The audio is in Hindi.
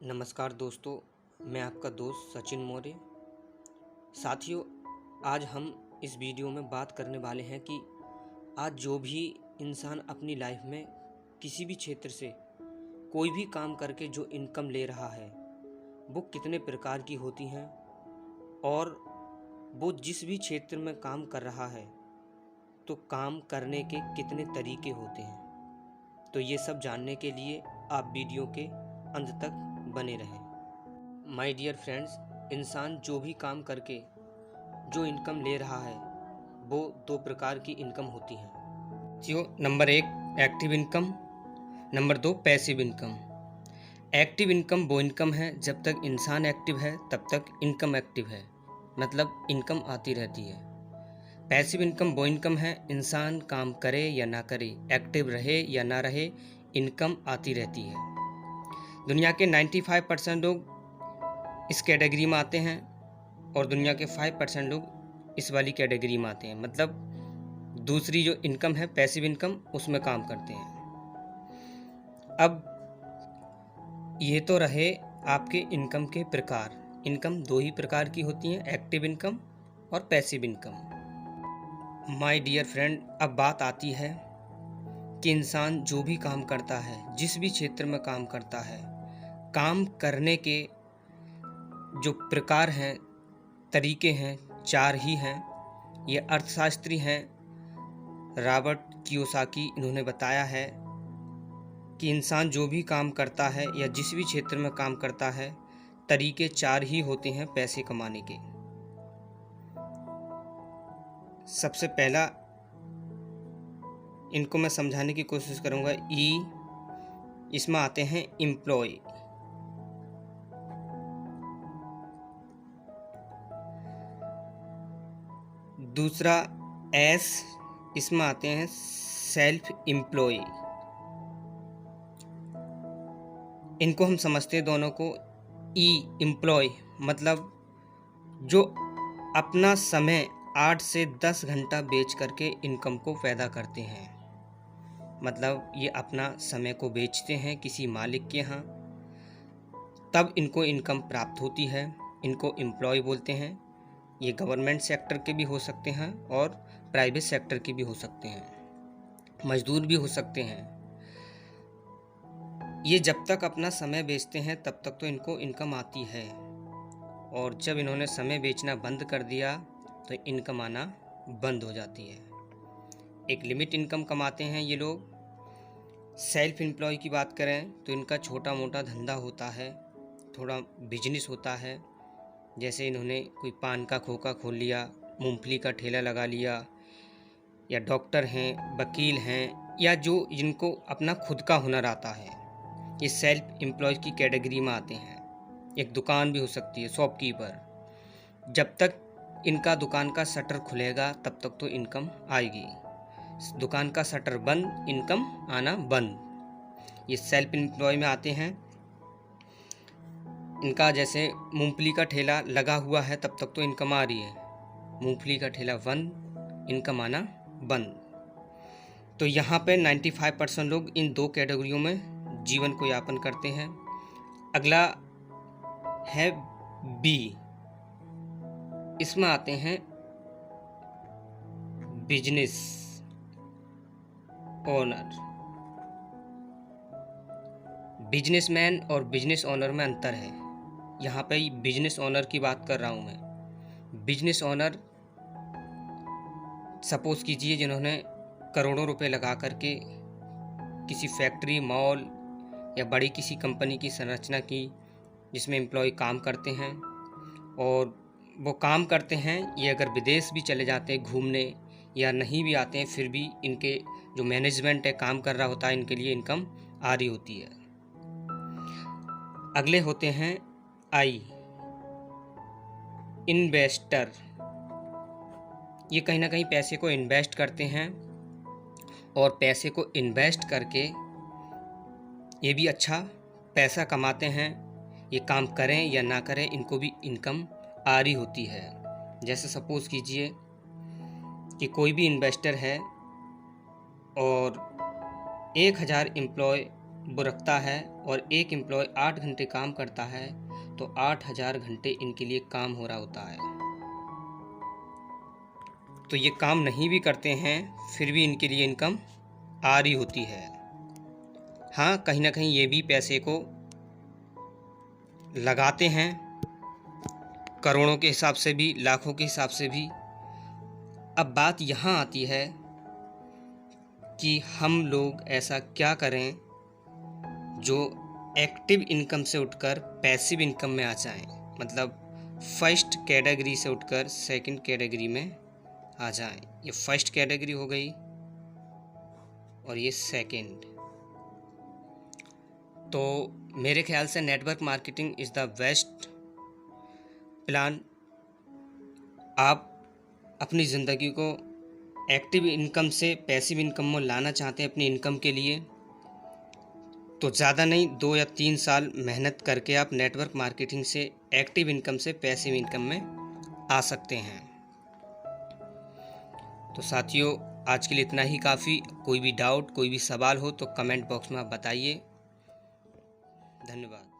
नमस्कार दोस्तों, मैं आपका दोस्त सचिन मौर्य। साथियों, आज हम इस वीडियो में बात करने वाले हैं कि आज जो भी इंसान अपनी लाइफ में किसी भी क्षेत्र से कोई भी काम करके जो इनकम ले रहा है वो कितने प्रकार की होती हैं और वो जिस भी क्षेत्र में काम कर रहा है तो काम करने के कितने तरीके होते हैं। तो ये सब जानने के लिए आप वीडियो के अंत तक बने रहें। माय डियर फ्रेंड्स, इंसान जो भी काम करके जो इनकम ले रहा है वो दो प्रकार की इनकम होती हैं। जो number 1 active income, number 2 passive income. Active income वो इनकम है जब तक इंसान एक्टिव है तब तक इनकम एक्टिव है, मतलब इनकम आती रहती है। पैसिव इनकम वो इनकम है इंसान काम करे या ना करे, एक्टिव रहे या ना रहे, इनकम आती रहती है। दुनिया के 95% लोग इस कैटेगरी में आते हैं और दुनिया के 5% लोग इस वाली कैटेगरी में आते हैं, मतलब दूसरी जो इनकम है पैसिव इनकम उसमें काम करते हैं। अब ये तो रहे आपके इनकम के प्रकार। इनकम दो ही प्रकार की होती हैं, एक्टिव इनकम और passive income. My dear friend, अब बात आती है कि इंसान जो भी काम करता है, जिस भी क्षेत्र में काम करता है, काम करने के जो प्रकार हैं, तरीके हैं, 4 ही हैं। ये अर्थशास्त्री हैं रॉबर्ट कियोसाकी, इन्होंने बताया है कि इंसान जो भी काम करता है या जिस भी क्षेत्र में काम करता है, तरीके 4 ही होते हैं पैसे कमाने के। सबसे पहला इनको मैं समझाने की कोशिश करूंगा। इसमें आते हैं एम्प्लॉय। दूसरा एस, इसमें आते हैं सेल्फ एम्प्लॉय। इनको हम समझते हैं दोनों को। एम्प्लॉय मतलब जो अपना समय 8 से 10 घंटा बेच करके इनकम को पैदा करते हैं, मतलब ये अपना समय को बेचते हैं किसी मालिक के यहाँ, तब इनको इनकम प्राप्त होती है। इनको एम्प्लॉय बोलते हैं। ये गवर्नमेंट सेक्टर के भी हो सकते हैं और प्राइवेट सेक्टर के भी हो सकते हैं, मजदूर भी हो सकते हैं। ये जब तक अपना समय बेचते हैं तब तक तो इनको इनकम आती है, और जब इन्होंने समय बेचना बंद कर दिया तो इनकम आना बंद हो जाती है। एक लिमिट इनकम कमाते हैं ये लोग। सेल्फ एम्प्लॉय की बात करें तो इनका छोटा मोटा धंधा होता है, थोड़ा बिजनेस होता है। जैसे इन्होंने कोई पान का खोखा खोल लिया, मूंगफली का ठेला लगा लिया, या डॉक्टर हैं, वकील हैं, या जो जिनको अपना खुद का हुनर आता है, ये सेल्फ एम्प्लॉय की कैटेगरी में आते हैं। एक दुकान भी हो सकती है, शॉपकीपर। जब तक इनका दुकान का शटर खुलेगा तब तक तो इनकम आएगी, दुकान का शटर बंद, इनकम आना बंद। ये सेल्फ एम्प्लॉय में आते हैं। इनका जैसे मूंगफली का ठेला लगा हुआ है तब तक तो इनकम आ रही है, मूंगफली का ठेला बंद, इनकम आना बंद। तो यहाँ पे 95% लोग इन दो कैटेगरियों में जीवन को यापन करते हैं। अगला है बी, इसमें आते हैं बिजनेस ओनर। बिजनेसमैन और बिजनेस ओनर में अंतर है। यहाँ पे बिजनेस ओनर की बात कर रहा हूँ मैं। बिजनेस ओनर, सपोज कीजिए जिन्होंने करोड़ों रुपए लगा करके किसी फैक्ट्री, मॉल या बड़ी किसी कंपनी की संरचना की, जिसमें एम्प्लॉय काम करते हैं, और वो काम करते हैं, ये अगर विदेश भी चले जाते हैं घूमने या नहीं भी आते हैं, फिर भी इनके जो मैनेजमेंट है काम कर रहा होता है, इनके लिए इनकम आ रही होती है। अगले होते हैं आई, इन्वेस्टर। ये कहीं ना कहीं पैसे को इन्वेस्ट करते हैं, और पैसे को इन्वेस्ट करके ये भी अच्छा पैसा कमाते हैं। ये काम करें या ना करें, इनको भी इनकम आ रही होती है। जैसे सपोज कीजिए कि कोई भी इन्वेस्टर है और 1000 एम्प्लॉय वो रखता है और एक एम्प्लॉय 8 घंटे काम करता है तो 8000 घंटे इनके लिए काम हो रहा होता है। तो ये काम नहीं भी करते हैं फिर भी इनके लिए इनकम आ रही होती है। हाँ, कहीं ना कहीं ये भी पैसे को लगाते हैं, करोड़ों के हिसाब से भी, लाखों के हिसाब से भी। अब बात यहाँ आती है कि हम लोग ऐसा क्या करें जो एक्टिव इनकम से उठकर पैसिव इनकम में आ जाएं, मतलब फर्स्ट कैटेगरी से उठकर सेकंड कैटेगरी में आ जाएं। ये फर्स्ट कैटेगरी हो गई और ये सेकंड। तो मेरे ख्याल से network marketing is the best plan. आप अपनी ज़िंदगी को एक्टिव इनकम से पैसिव इनकम में लाना चाहते हैं अपनी इनकम के लिए, तो ज़्यादा नहीं 2 या 3 साल मेहनत करके आप नेटवर्क मार्केटिंग से एक्टिव इनकम से पैसिव इनकम में आ सकते हैं। तो साथियों, आज के लिए इतना ही काफ़ी। कोई भी डाउट, कोई भी सवाल हो तो कमेंट बॉक्स में आप बताइए। धन्यवाद।